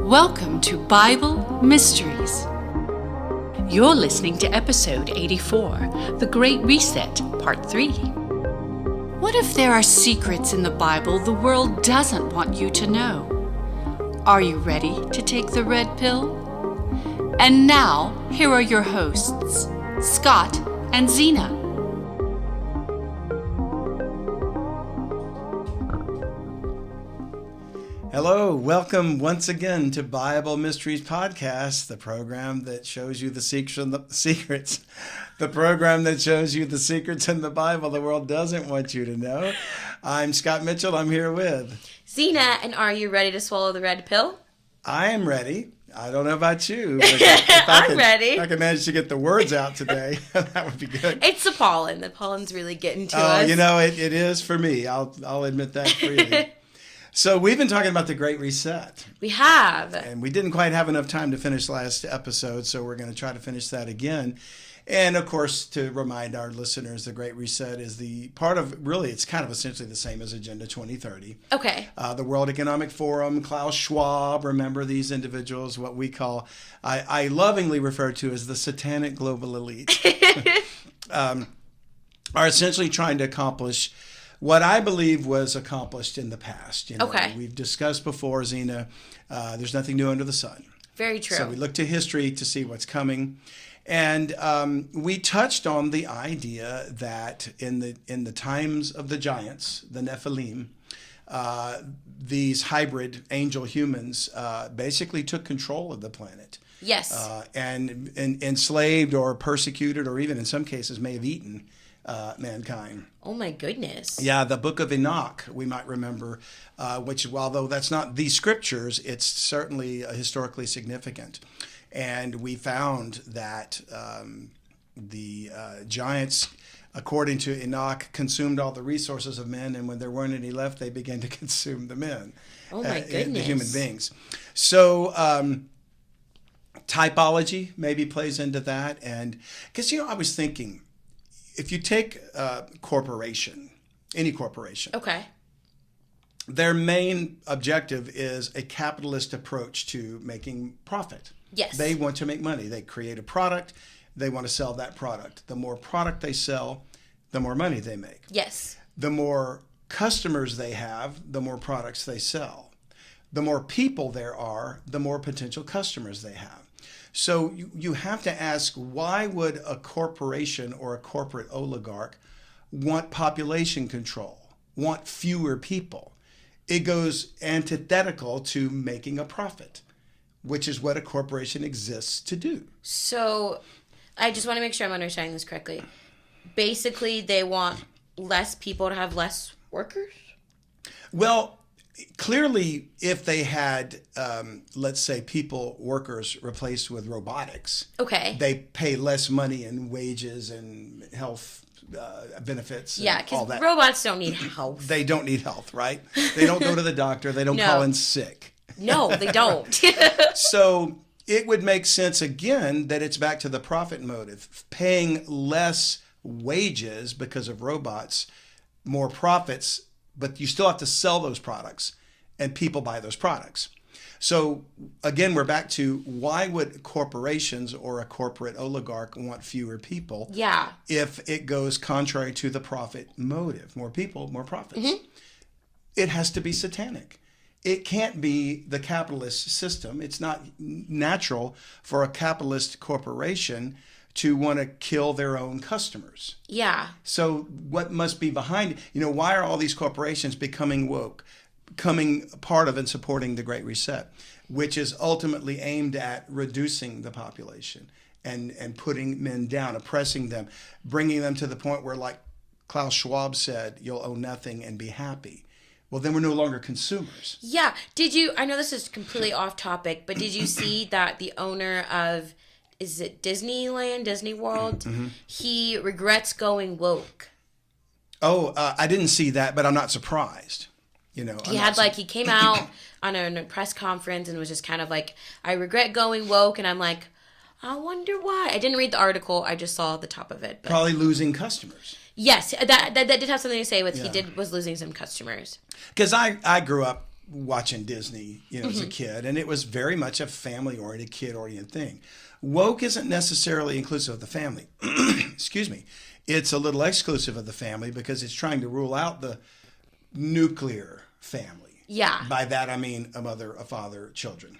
Welcome to Bible Mysteries. You're listening to episode 84, The Great Reset, Part 3. What if there are secrets in the Bible the world doesn't want you to know? Are you ready to take the red pill? And now, here are your hosts, Scott and Zena. Hello, welcome once again to Bible Mysteries Podcast, the program that shows you the secrets, the program that shows you the secrets in the Bible the world doesn't want you to know. I'm Scott Mitchell. I'm here with Zena, and are you ready to swallow the red pill? I am ready. I don't know about you, but I'm ready. If I can manage to get the words out today, that would be good. It's the pollen. The pollen's really getting to us. You know, it is for me. I'll admit that freely. So we've been talking about the Great Reset. We have. And we didn't quite have enough time to finish last episode, so we're going to try to finish that again. And, of course, to remind our listeners, the Great Reset is the part of, really, it's kind of essentially the same as Agenda 2030. Okay. The World Economic Forum, Klaus Schwab, remember these individuals, what we call, I lovingly refer to as the satanic global elite, are essentially trying to accomplish what I believe was accomplished in the past. You know, okay. We've discussed before, Zena, there's nothing new under the sun. Very true. So we look to history to see what's coming. And we touched on the idea that in the times of the giants, the Nephilim, these hybrid angel humans basically took control of the planet. Yes. And enslaved or persecuted or even in some cases may have eaten mankind. Oh my goodness. Yeah, the book of Enoch, we might remember, which although that's not the scriptures, it's certainly historically significant. And we found that the giants, according to Enoch, consumed all the resources of men, and when there weren't any left, they began to consume the men. Oh my goodness. The human beings. So typology maybe plays into that. And because, I was thinking, if you take a corporation, any corporation, okay, their main objective is a capitalist approach to making profit. Yes. They want to make money. They create a product. They want to sell that product. The more product they sell, the more money they make. Yes. The more customers they have, the more products they sell. The more people there are, the more potential customers they have. So you have to ask, why would a corporation or a corporate oligarch want population control, want fewer people? It goes antithetical to making a profit, which is what a corporation exists to do. So I just want to make sure I'm understanding this correctly. Basically, they want less people to have less workers? Well, clearly, if they had, let's say, workers replaced with robotics, okay, they pay less money in wages and health benefits. Yeah, because robots don't need health. They don't need health, right? They don't go to the doctor. They don't call in sick. No, they don't. So it would make sense, again, that it's back to the profit motive. Paying less wages because of robots, more profits, but you still have to sell those products, and people buy those products. So again, we're back to, why would corporations or a corporate oligarch want fewer people? Yeah. If it goes contrary to the profit motive. More people, more profits. Mm-hmm. It has to be satanic. It can't be the capitalist system. It's not natural for a capitalist corporation to want to kill their own customers. Yeah. So what must be behind it? Why are all these corporations becoming woke, becoming part of and supporting the Great Reset, which is ultimately aimed at reducing the population and putting men down, oppressing them, bringing them to the point where, like Klaus Schwab said, you'll own nothing and be happy. Well, then we're no longer consumers. Yeah. I know this is completely off topic, but did you see that the owner of, is it Disneyland, Disney World? Mm-hmm. He regrets going woke. Oh, I didn't see that, but I'm not surprised. He came out on a press conference and was just kind of like, I regret going woke. And I'm like, I wonder why. I didn't read the article. I just saw the top of it. But probably losing customers. Yes, that did have something to say with, was losing some customers. Because I grew up watching Disney, as a kid, and it was very much a family-oriented, kid-oriented thing. Woke isn't necessarily inclusive of the family. Excuse me. It's a little exclusive of the family because it's trying to rule out the nuclear family. Yeah. By that I mean a mother, a father, children.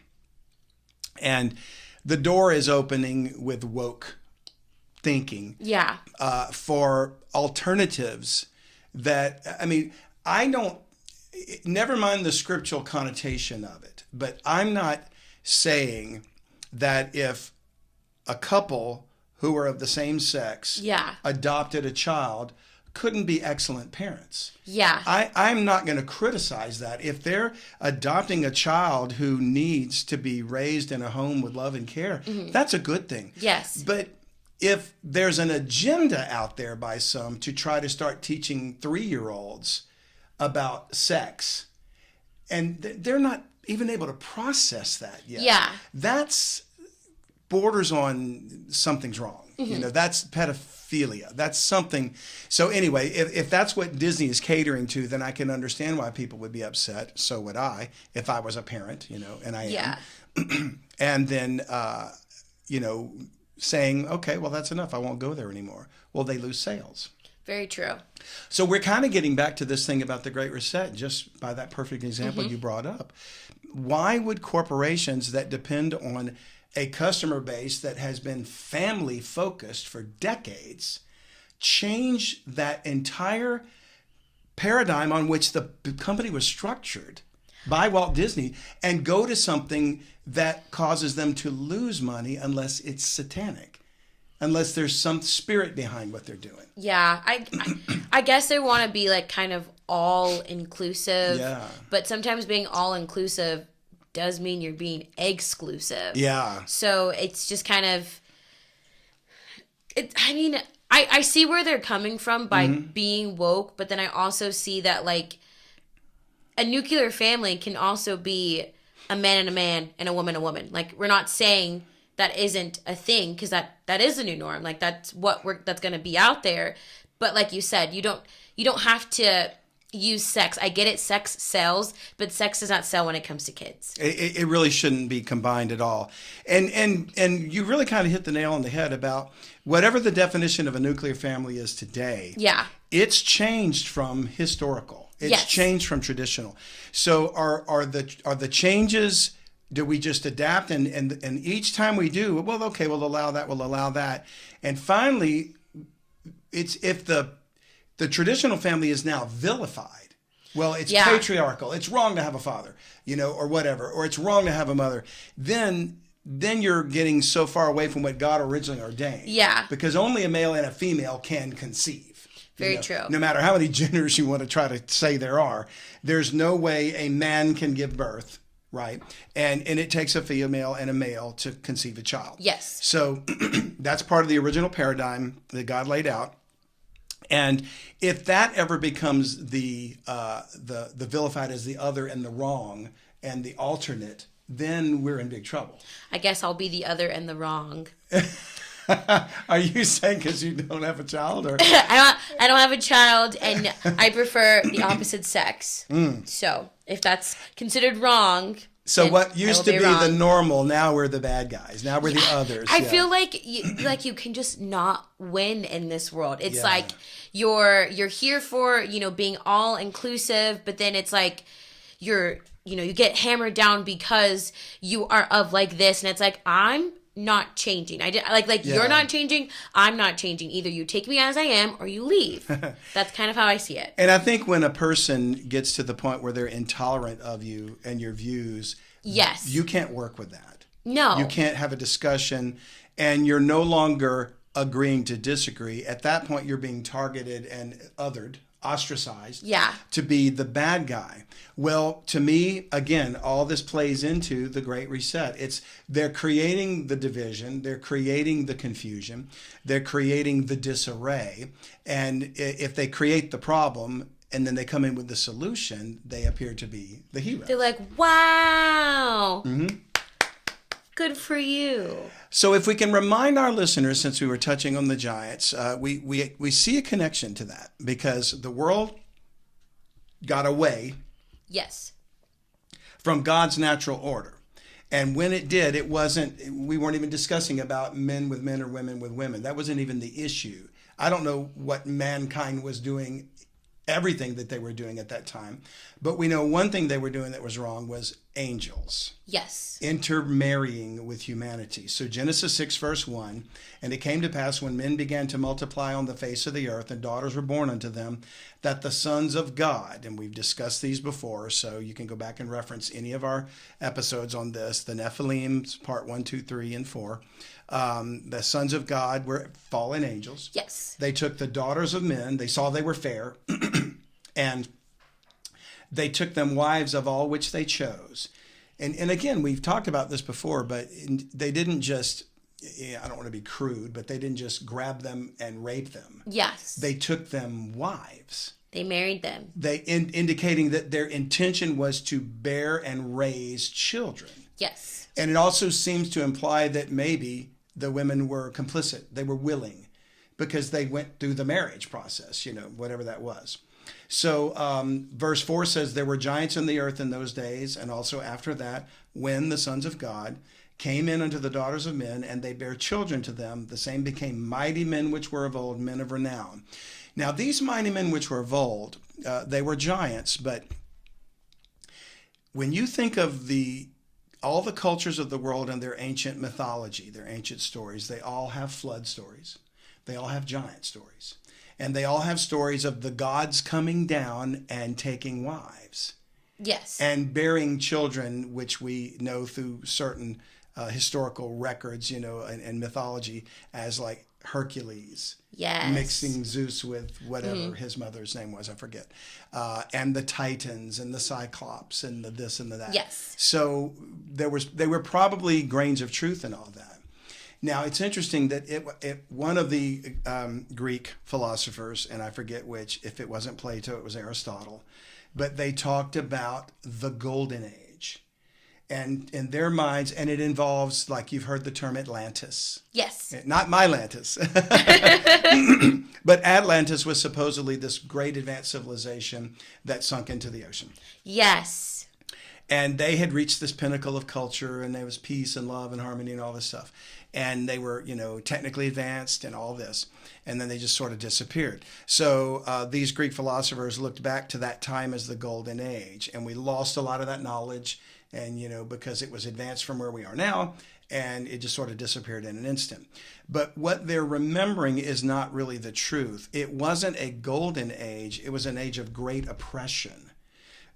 And the door is opening with woke thinking. Yeah. For alternatives that, never mind the scriptural connotation of it, but I'm not saying that if a couple who are of the same sex adopted a child couldn't be excellent parents. Yeah. I'm not going to criticize that. If they're adopting a child who needs to be raised in a home with love and care, that's a good thing. Yes. But if there's an agenda out there by some to try to start teaching 3-year-olds about sex, and they're not even able to process that yet. Yeah. That's borders on something's wrong. That's pedophilia. That's something. So anyway, if that's what Disney is catering to, then I can understand why people would be upset. So would I, if I was a parent, and I am. And then, saying, okay, well, that's enough. I won't go there anymore. Well, they lose sales. Very true. So we're kind of getting back to this thing about the Great Reset, just by that perfect example you brought up. Why would corporations that depend on a customer base that has been family focused for decades change that entire paradigm on which the company was structured by Walt Disney and go to something that causes them to lose money unless it's satanic, unless there's some spirit behind what they're doing? Yeah, I guess they want to be like kind of all inclusive. Yeah. But sometimes being all inclusive does mean you're being exclusive. Yeah. So it's just kind of, I see where they're coming from by being woke, but then I also see that like a nuclear family can also be a man and a man and a woman. Like, we're not saying that isn't a thing, because that is the new norm. Like, that's that's going to be out there. But like you said, you don't have to use sex. I get it, sex sells, but sex does not sell when it comes to kids. It really shouldn't be combined at all. And you really kind of hit the nail on the head about whatever the definition of a nuclear family is today. Yeah. It's changed from historical. It's changed from traditional. So are the changes, do we just adapt and each time we do, well, okay, we'll allow that. And finally, it's if the traditional family is now vilified. Well, it's patriarchal. It's wrong to have a father, or whatever, or it's wrong to have a mother. Then you're getting so far away from what God originally ordained. Yeah. Because only a male and a female can conceive. Very true. No matter how many genders you want to try to say there are, there's no way a man can give birth, right? And it takes a female and a male to conceive a child. Yes. So that's part of the original paradigm that God laid out. And if that ever becomes the vilified as the other and the wrong and the alternate, then we're in big trouble. I guess I'll be the other and the wrong. Are you saying because you don't have a child, or I don't have a child, and I prefer the opposite sex. So if that's considered wrong, so what used to be the normal, now we're the bad guys. Now we're the others. I feel like you can just not win in this world. It's like you're here for being all inclusive, but then it's like you get hammered down because you are of like this, and it's like I'm not changing. You're not changing. I'm not changing. Either you take me as I am or you leave. That's kind of how I see it. And I think when a person gets to the point where they're intolerant of you and your views, you can't work with that. No. You can't have a discussion, and you're no longer agreeing to disagree. At that point, you're being targeted and othered, ostracized to be the bad guy. Well, to me, again, all this plays into the Great Reset. They're creating the division, they're creating the confusion, they're creating the disarray. And if they create the problem and then they come in with the solution, they appear to be the heroes. They're like, wow. Good for you. So if we can remind our listeners, since we were touching on the giants, we see a connection to that, because the world got away. Yes. from God's natural order. And when it did, we weren't even discussing about men with men or women with women. That wasn't even the issue. I don't know what mankind was doing, everything that they were doing at that time. But we know one thing they were doing that was wrong was angels. Yes. Intermarrying with humanity. So Genesis 6 verse 1, and it came to pass when men began to multiply on the face of the earth and daughters were born unto them, that the sons of God, and we've discussed these before, so you can go back and reference any of our episodes on this, the Nephilim, part 1, 2, 3, and 4. The sons of God were fallen angels. Yes. They took the daughters of men, they saw they were fair, and they took them wives of all which they chose. And again, we've talked about this before, but they didn't just, I don't want to be crude, but they didn't just grab them and rape them. Yes. They took them wives. They married them. They indicating that their intention was to bear and raise children. Yes. And it also seems to imply that maybe the women were complicit. They were willing because they went through the marriage process, whatever that was. So verse 4 says, there were giants in the earth in those days, and also after that, when the sons of God came in unto the daughters of men, and they bare children to them, the same became mighty men which were of old, men of renown. Now these mighty men which were of old, they were giants, but when you think of all the cultures of the world and their ancient mythology, their ancient stories, they all have flood stories. They all have giant stories. And they all have stories of the gods coming down and taking wives. Yes. And bearing children, which we know through certain historical records, and mythology as like Hercules. Yes. Mixing Zeus with whatever his mother's name was, I forget. And the Titans and the Cyclops and the this and the that. Yes. So they were probably grains of truth in all that. Now, it's interesting that one of the Greek philosophers, and I forget which, if it wasn't Plato, it was Aristotle, but they talked about the golden age. And in their minds, and it involves, like you've heard the term Atlantis. Yes. Not Mylantis. But Atlantis was supposedly this great advanced civilization that sunk into the ocean. Yes. And they had reached this pinnacle of culture, and there was peace and love and harmony and all this stuff. And they were, technically advanced and all this. And then they just sort of disappeared. So these Greek philosophers looked back to that time as the golden age. And we lost a lot of that knowledge, and, because it was advanced from where we are now, and it just sort of disappeared in an instant. But what they're remembering is not really the truth. It wasn't a golden age. It was an age of great oppression.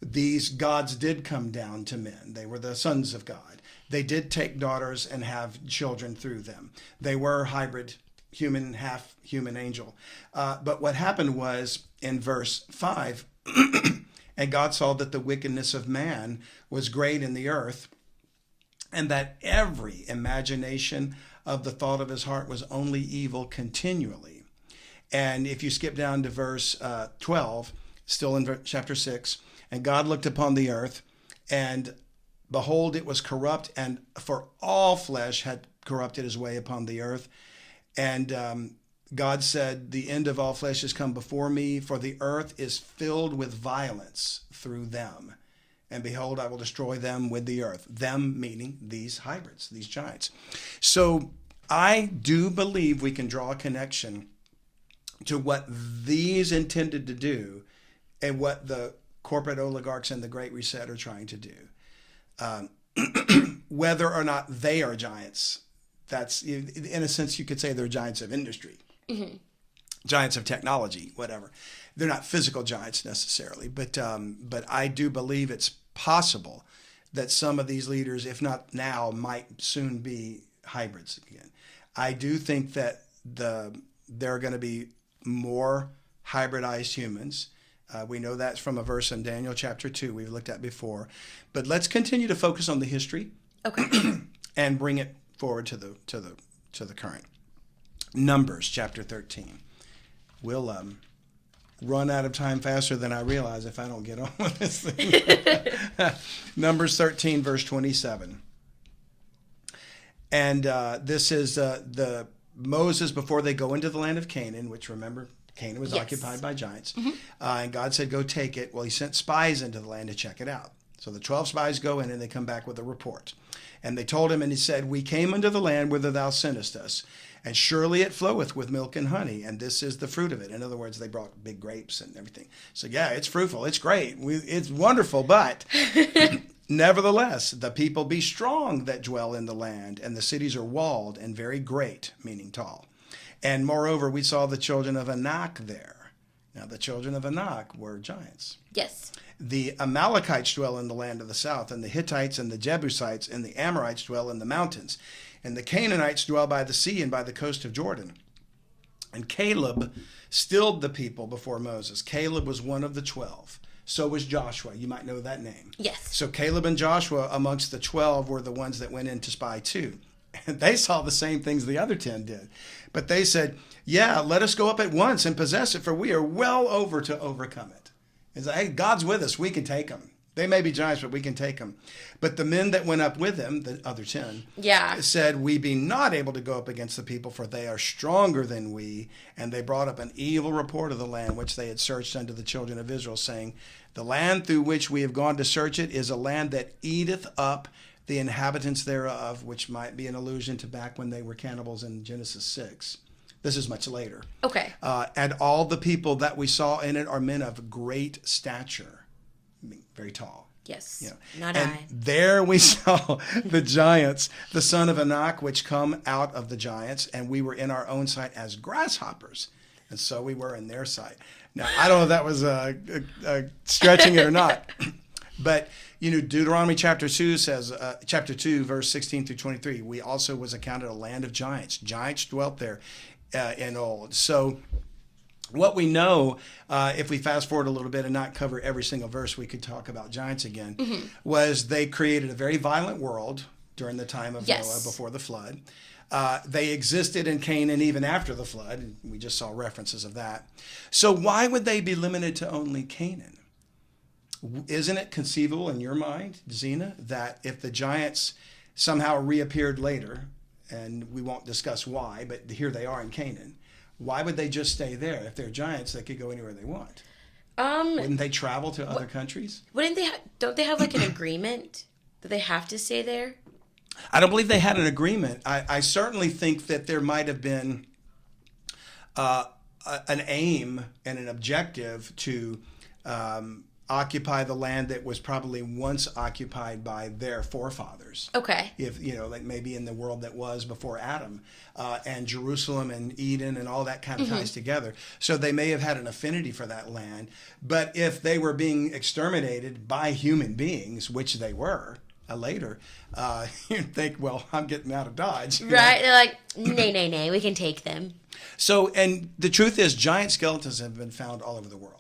These gods did come down to men. They were the sons of God. They did take daughters and have children through them. They were hybrid, human, half human angel. But what happened was in verse 5, and God saw that the wickedness of man was great in the earth, and that every imagination of the thought of his heart was only evil continually. And if you skip down to verse 12, still in chapter 6, and God looked upon the earth, and behold, it was corrupt, and for all flesh had corrupted his way upon the earth. And God said, the end of all flesh has come before me, for the earth is filled with violence through them. And behold, I will destroy them with the earth. Them meaning these hybrids, these giants. So I do believe we can draw a connection to what these intended to do and what the corporate oligarchs and the Great Reset are trying to do. Whether or not they are giants, that's, in a sense, you could say they're giants of industry, giants of technology, whatever. They're not physical giants necessarily, but I do believe it's possible that some of these leaders, if not now, might soon be hybrids again. I do think that there are going to be more hybridized humans. We know that's from a verse in Daniel chapter 2 we've looked at before. But let's continue to focus on the history, and bring it forward to the current. Numbers chapter 13. We'll run out of time faster than I realize if I don't get on with this thing. Numbers 13 verse 27. And this is the Moses before they go into the land of Canaan, which, remember, Canaan was occupied by giants. And God said, go take it. Well, he sent spies into the land to check it out. So the 12 spies go in and they come back with a report. And they told him, and he said, we came into the land whither thou sentest us, and surely it floweth with milk and honey, and this is the fruit of it. In other words, they brought big grapes and everything. So yeah, it's fruitful, it's great, it's wonderful, but nevertheless, the people be strong that dwell in the land, and the cities are walled and very great, meaning tall. And moreover, we saw the children of Anak there. Now, the children of Anak were giants. Yes. The Amalekites dwell in the land of the south, and the Hittites and the Jebusites and the Amorites dwell in the mountains, and the Canaanites dwell by the sea and by the coast of Jordan. And Caleb stilled the people before Moses. Caleb was one of the 12. So was Joshua. You might know that name. Yes. So Caleb and Joshua amongst the 12 were the ones that went in to spy too. And they saw the same things the other 10 did. But they said, yeah, let us go up at once and possess it, for we are well over to overcome it. It's like, hey, God's with us. We can take them. They may be giants, but we can take them. But the men that went up with him, the other 10, said, we be not able to go up against the people, for they are stronger than we. And they brought up an evil report of the land which they had searched unto the children of Israel, saying, the land through which we have gone to search it is a land that eateth up the inhabitants thereof, which might be an allusion to back when they were cannibals in Genesis 6. This is much later. Okay. And all the people that we saw in it are men of great stature, very tall. Yes. You know. Not and I. there we saw the giants, the son of Anak, which come out of the giants, and we were in our own sight as grasshoppers, and so we were in their sight. Now, I don't know if that was stretching it or not, but you know, Deuteronomy chapter 2 says, chapter 2, verse 16 through 23, we also was accounted a land of giants. Giants dwelt there in old. So what we know, if we fast forward a little bit and not cover every single verse, we could talk about giants again, was they created a very violent world during the time of Noah before the flood. They existed in Canaan even after the flood. We just saw references of that. So why would they be limited to only Canaan? Isn't it conceivable in your mind, Zena, that if the giants somehow reappeared later, and we won't discuss why, but here they are in Canaan, why would they just stay there? If they're giants, they could go anywhere they want. Wouldn't they travel to other countries? Wouldn't they? Don't they have like an agreement that they have to stay there? I don't believe they had an agreement. I certainly think that there might have been an aim and an objective to occupy the land that was probably once occupied by their forefathers. Okay. If, you know, like maybe in the world that was before Adam, and Jerusalem and Eden and all that kind of ties together. So they may have had an affinity for that land. But if they were being exterminated by human beings, which they were later, you'd think, well, I'm getting out of Dodge. Right. They're like, nay, we can take them. So, and the truth is, giant skeletons have been found all over the world.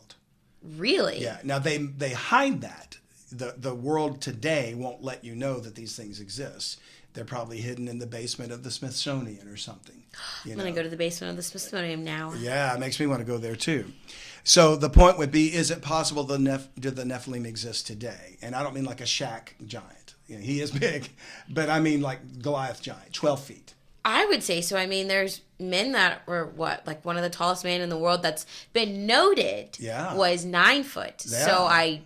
Really? Yeah. Now they hide that. The world today won't let you know that these things exist. They're probably hidden in the basement of the Smithsonian or something. I'm going to go to the basement of the Smithsonian now. Yeah, it makes me want to go there too. So the point would be, is it possible do the Nephilim exist today? And I don't mean like a Shaq giant. You know, he is big, but I mean like Goliath giant, 12 feet. I would say so. I mean, there's men that were like one of the tallest men in the world that's been noted was 9 foot. Yeah. So I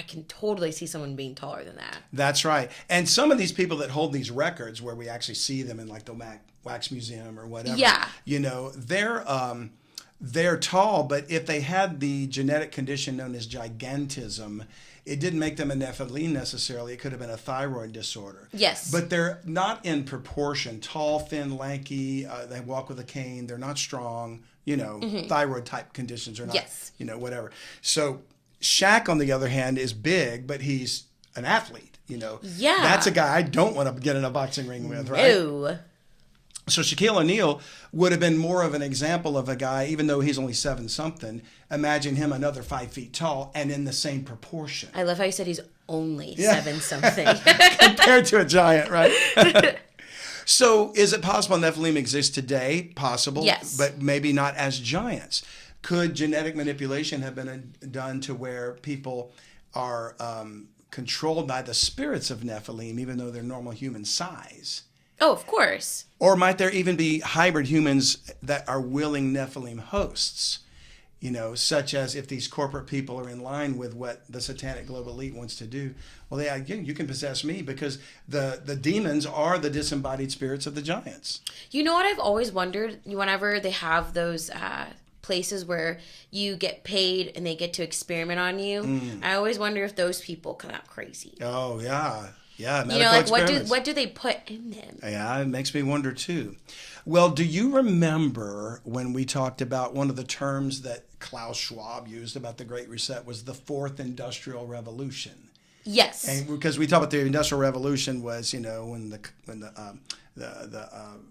can totally see someone being taller than that. That's right. And some of these people that hold these records where we actually see them in like the Wax Museum or whatever, you know, they're tall, but if they had the genetic condition known as gigantism, it didn't make them a Nephilim necessarily. It could have been a thyroid disorder. Yes. But they're not in proportion. Tall, thin, lanky. They walk with a cane. They're not strong. You know, thyroid type conditions are not, you know, whatever. So Shaq, on the other hand, is big, but he's an athlete. You know, that's a guy I don't want to get in a boxing ring with, right? No. So Shaquille O'Neal would have been more of an example of a guy, even though he's only 7-something. Imagine him another 5 feet tall and in the same proportion. I love how you said he's only 7-something. Compared to a giant, right? So is it possible Nephilim exist today? Possible. Yes. But maybe not as giants. Could genetic manipulation have been done to where people are controlled by the spirits of Nephilim, even though they're normal human size? Oh, of course. Or might there even be hybrid humans that are willing Nephilim hosts? such as if these corporate people are in line with what the satanic global elite wants to do. Well, you can possess me because the demons are the disembodied spirits of the giants. You know what I've always wondered? Whenever they have those places where you get paid and they get to experiment on you, I always wonder if those people come out crazy. Oh, yeah. Yeah, medical what do they put in them? Yeah, it makes me wonder too. Well, do you remember when we talked about one of the terms that Klaus Schwab used about the Great Reset was the Fourth Industrial Revolution? Yes. And because we talked about the Industrial Revolution was, when the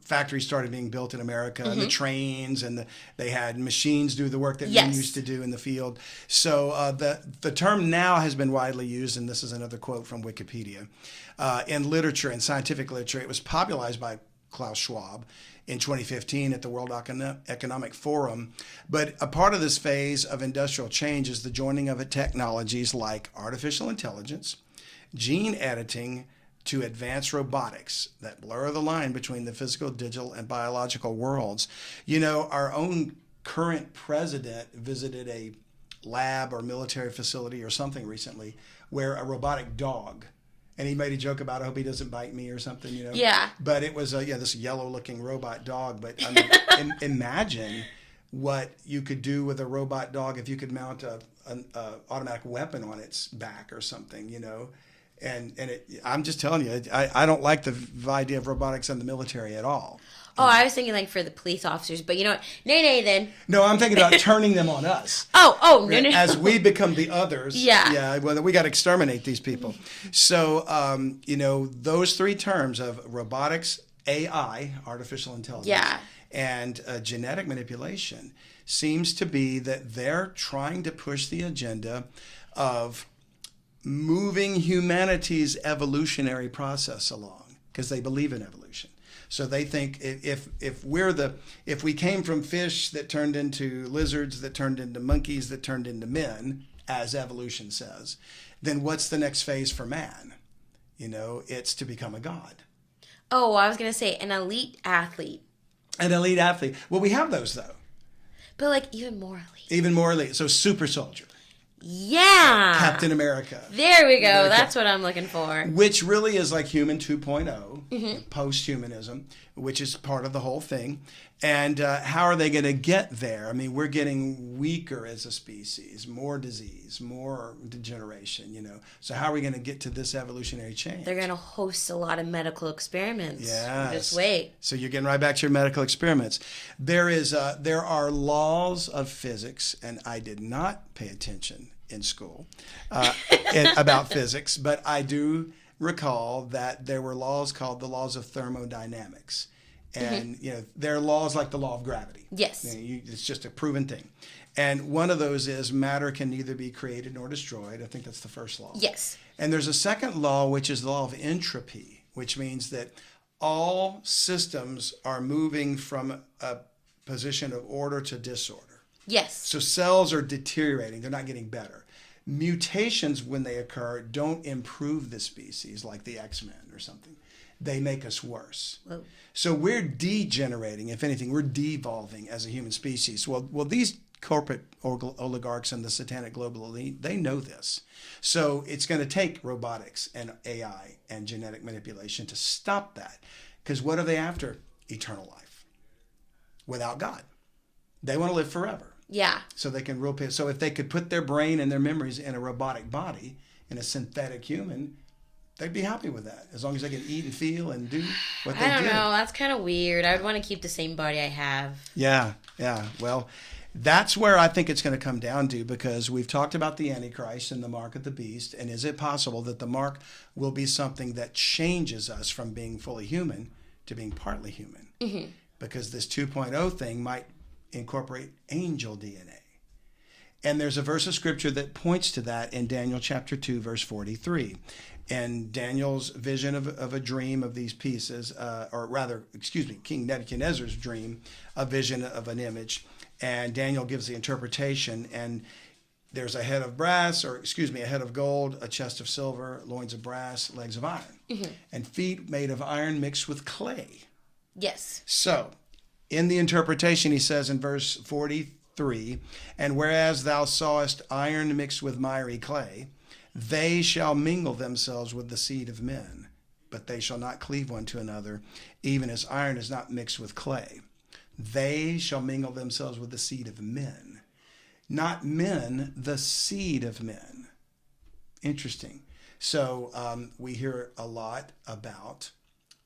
factories started being built in America and the trains and they had machines do the work that men used to do in the field. So the term now has been widely used, and this is another quote from Wikipedia. In literature and scientific literature, it was popularized by Klaus Schwab in 2015 at the World Economic Forum. But a part of this phase of industrial change is the joining of technologies like artificial intelligence, gene editing, to advanced robotics that blur the line between the physical, digital, and biological worlds. Our own current president visited a lab or military facility or something recently where a robotic dog, and he made a joke about, I hope he doesn't bite me or something, Yeah. But it was, this yellow-looking robot dog. But imagine what you could do with a robot dog if you could mount an automatic weapon on its back or something, And I'm just telling you, I don't like the idea of robotics in the military at all. Oh, I was thinking for the police officers, but you know what? Nay, then. No, I'm thinking about turning them on us. No. As we become the others. Yeah. Yeah, well, we got to exterminate these people. So, those three terms of robotics, AI, artificial intelligence, and genetic manipulation seems to be that they're trying to push the agenda of moving humanity's evolutionary process along because they believe in evolution. So they think if we came from fish that turned into lizards, that turned into monkeys, that turned into men, as evolution says, then what's the next phase for man? It's to become a god. Oh, I was going to say an elite athlete. An elite athlete. Well, we have those though. But even more elite. Even more elite. So super soldier. Yeah. Captain America. There we go. That's what I'm looking for. Which really is like Human 2.0, post-humanism, which is part of the whole thing. And how are they going to get there? I mean, we're getting weaker as a species, more disease, more degeneration, So how are we going to get to this evolutionary change? They're going to host a lot of medical experiments. Yes. Just wait. So you're getting right back to your medical experiments. There are laws of physics, and I did not pay attention in school about physics, but I do recall that there were laws called the laws of thermodynamics. And, there are laws like the law of gravity. Yes. It's just a proven thing. And one of those is matter can neither be created nor destroyed. I think that's the first law. Yes. And there's a second law, which is the law of entropy, which means that all systems are moving from a position of order to disorder. Yes. So cells are deteriorating. They're not getting better. Mutations, when they occur, don't improve the species like the X-Men or something. They make us worse. Whoa. So we're degenerating. If anything, we're devolving as a human species. Well, these corporate oligarchs and the satanic global elite, they know this. So it's going to take robotics and AI and genetic manipulation to stop that. Because what are they after? Eternal life. Without God. They want to live forever. Yeah. So they can rule. So if they could put their brain and their memories in a robotic body, in a synthetic human, they'd be happy with that, as long as they can eat and feel and do what they do. I don't know. That's kind of weird. I would want to keep the same body I have. Yeah. Well, that's where I think it's going to come down to, because we've talked about the Antichrist and the mark of the beast, and is it possible that the mark will be something that changes us from being fully human to being partly human? Mm-hmm. Because this 2.0 thing might incorporate angel DNA. And there's a verse of scripture that points to that in Daniel chapter 2, verse 43. And Daniel's vision of a dream of these pieces, King Nebuchadnezzar's dream, a vision of an image. And Daniel gives the interpretation, and there's a head of gold, a chest of silver, loins of brass, legs of iron, and feet made of iron mixed with clay. Yes. So, in the interpretation, he says in verse 43, 3, and whereas thou sawest iron mixed with miry clay, they shall mingle themselves with the seed of men, but they shall not cleave one to another, even as iron is not mixed with clay. They shall mingle themselves with the seed of men. Not men, the seed of men. Interesting. So we hear a lot about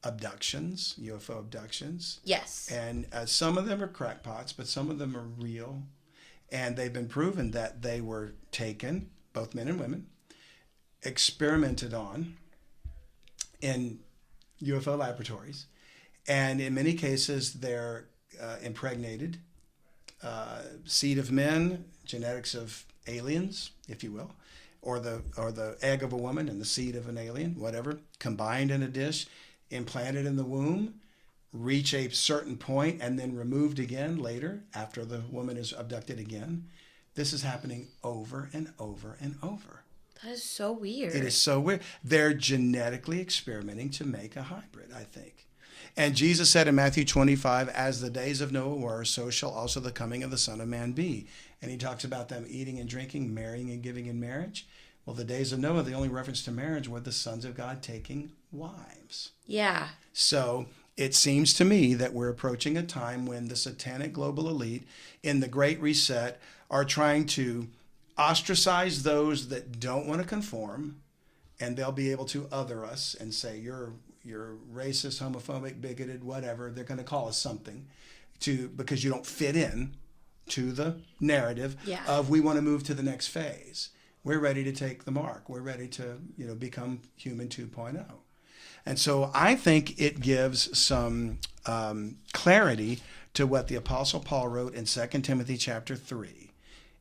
abductions, UFO abductions. Yes. And some of them are crackpots, but some of them are real. And they've been proven that they were taken, both men and women, experimented on in UFO laboratories. And in many cases, they're impregnated, seed of men, genetics of aliens, if you will, or the egg of a woman and the seed of an alien, whatever, combined in a dish, implanted in the womb, reach a certain point, and then removed again later after the woman is abducted again. This is happening over and over and over. That is so weird. It is so weird. They're genetically experimenting to make a hybrid, I think. And Jesus said in Matthew 25, as the days of Noah were, so shall also the coming of the Son of Man be. And he talks about them eating and drinking, marrying and giving in marriage. Well, the days of Noah, the only reference to marriage were the sons of God taking wives. Yeah. So it seems to me that we're approaching a time when the satanic global elite in the Great Reset are trying to ostracize those that don't want to conform, and they'll be able to other us and say, you're racist, homophobic, bigoted, whatever. They're going to call us something because you don't fit in to the narrative of we want to move to the next phase. We're ready to take the mark. We're ready to, become human 2.0. And so I think it gives some clarity to what the Apostle Paul wrote in 2 Timothy chapter 3.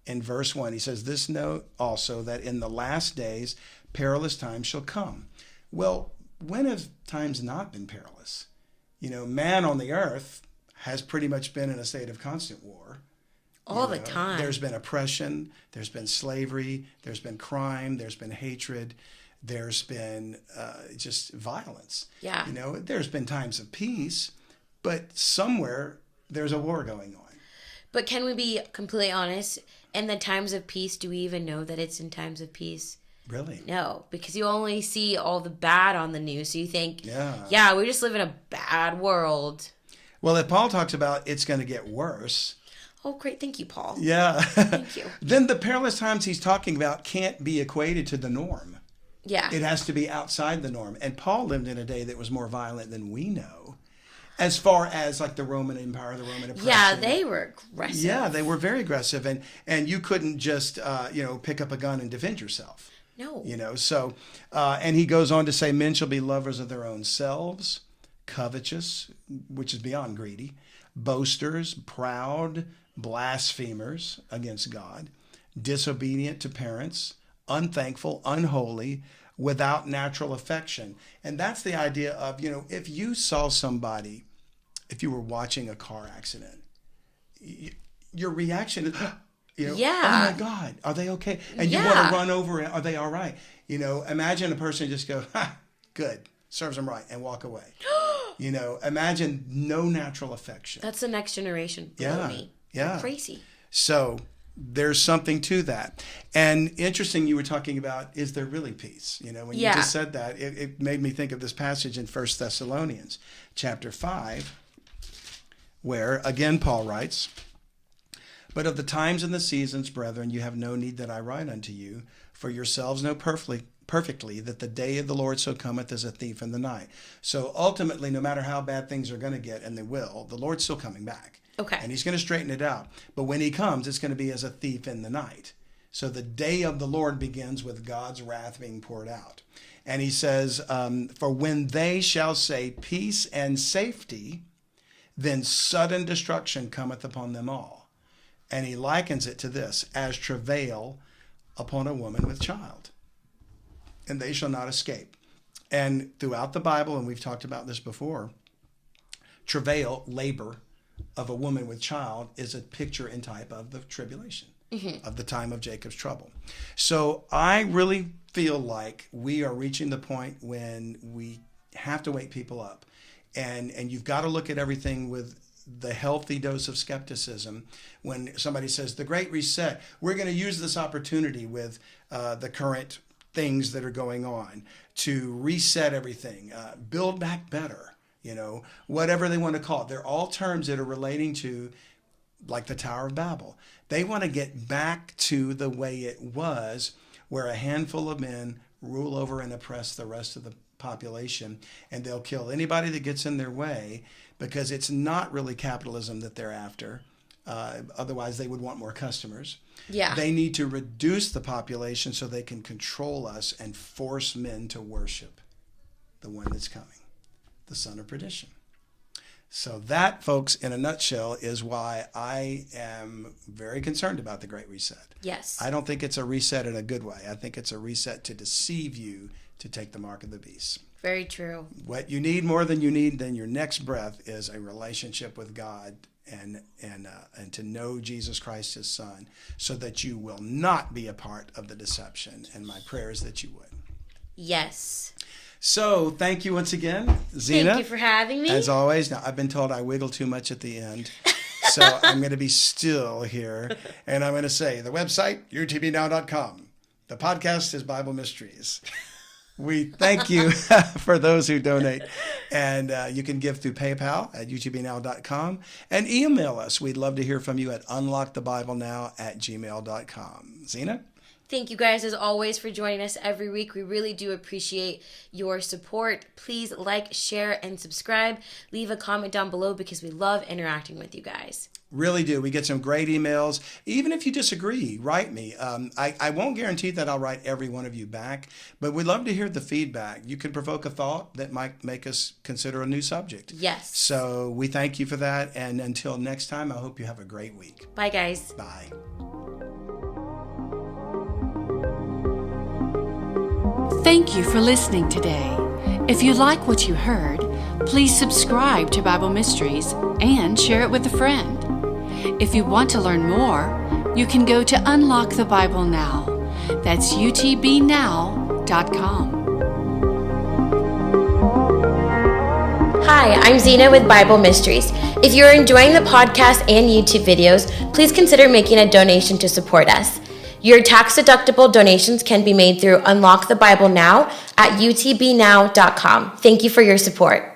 In verse 1, he says, this note also that in the last days perilous times shall come. Well, when have times not been perilous? Man on the earth has pretty much been in a state of constant war. All the time. There's been oppression, there's been slavery, there's been crime, there's been hatred, there's been just violence. Yeah. There's been times of peace, but somewhere there's a war going on. But can we be completely honest? In the times of peace, do we even know that it's in times of peace? Really? No, because you only see all the bad on the news. So you think, yeah, we just live in a bad world. Well, if Paul talks about it's going to get worse. Oh, great. Thank you, Paul. Yeah. Thank you. Then the perilous times he's talking about can't be equated to the norm. Yeah. It has to be outside the norm. And Paul lived in a day that was more violent than we know. As far as like the Roman Empire, the Roman oppression. Yeah, they were aggressive. Yeah, they were very aggressive. And you couldn't just, pick up a gun and defend yourself. No. So, and he goes on to say, men shall be lovers of their own selves, covetous, which is beyond greedy, boasters, proud, blasphemers against God, disobedient to parents, unthankful, unholy, without natural affection. And that's the idea of, if you saw somebody, if you were watching a car accident, your reaction is, oh my God, are they okay? And you want to run over and are they all right? Imagine a person just go, good, serves them right, and walk away. Imagine no natural affection. That's the next generation below me. Yeah. They're crazy. So there's something to that. And interesting, you were talking about, is there really peace? When you just said that, it made me think of this passage in 1 Thessalonians chapter 5, where again Paul writes, but of the times and the seasons, brethren, you have no need that I write unto you, for yourselves know perfectly that the day of the Lord so cometh as a thief in the night. So ultimately, no matter how bad things are going to get, and they will, the Lord's still coming back. Okay. And he's going to straighten it out. But when he comes, it's going to be as a thief in the night. So the day of the Lord begins with God's wrath being poured out. And he says, for when they shall say peace and safety, then sudden destruction cometh upon them all. And he likens it to this, as travail upon a woman with child. And they shall not escape. And throughout the Bible, and we've talked about this before, travail, labor, of a woman with child is a picture and type of the tribulation, of the time of Jacob's trouble. So I really feel like we are reaching the point when we have to wake people up. And you've got to look at everything with the healthy dose of skepticism when somebody says the Great Reset. We're going to use this opportunity with the current things that are going on to reset everything, build back better, whatever they want to call it. They're all terms that are relating to, like the Tower of Babel. They want to get back to the way it was, where a handful of men rule over and oppress the rest of the population, and they'll kill anybody that gets in their way, because it's not really capitalism that they're after. Otherwise, they would want more customers. Yeah. They need to reduce the population so they can control us and force men to worship the one that's coming, the son of perdition. So that, folks, in a nutshell, is why I am very concerned about the Great Reset. Yes. I don't think it's a reset in a good way. I think it's a reset to deceive you to take the mark of the beast. Very true. What you need more than you need than your next breath is a relationship with God and to know Jesus Christ, his son, so that you will not be a part of the deception. And my prayer is that you would. Yes. So thank you once again, Zena. Thank you for having me. As always. Now, I've been told I wiggle too much at the end. So I'm going to be still here. And I'm going to say the website, utbnow.com. The podcast is Bible Mysteries. We thank you for those who donate. And you can give through PayPal at utbnow.com. And email us. We'd love to hear from you at unlockthebiblenow@gmail.com. Zena? Thank you guys, as always, for joining us every week. We really do appreciate your support. Please like, share, and subscribe. Leave a comment down below because we love interacting with you guys. Really do. We get some great emails. Even if you disagree, write me. I won't guarantee that I'll write every one of you back, but we'd love to hear the feedback. You can provoke a thought that might make us consider a new subject. Yes. So we thank you for that. And until next time, I hope you have a great week. Bye, guys. Bye. Thank you for listening today. If you like what you heard, please subscribe to Bible Mysteries and share it with a friend. If you want to learn more, you can go to Unlock the Bible Now. That's utbnow.com. Hi, I'm Zena with Bible Mysteries. If you're enjoying the podcast and YouTube videos, please consider making a donation to support us. Your tax-deductible donations can be made through Unlock the Bible Now at utbnow.com. Thank you for your support.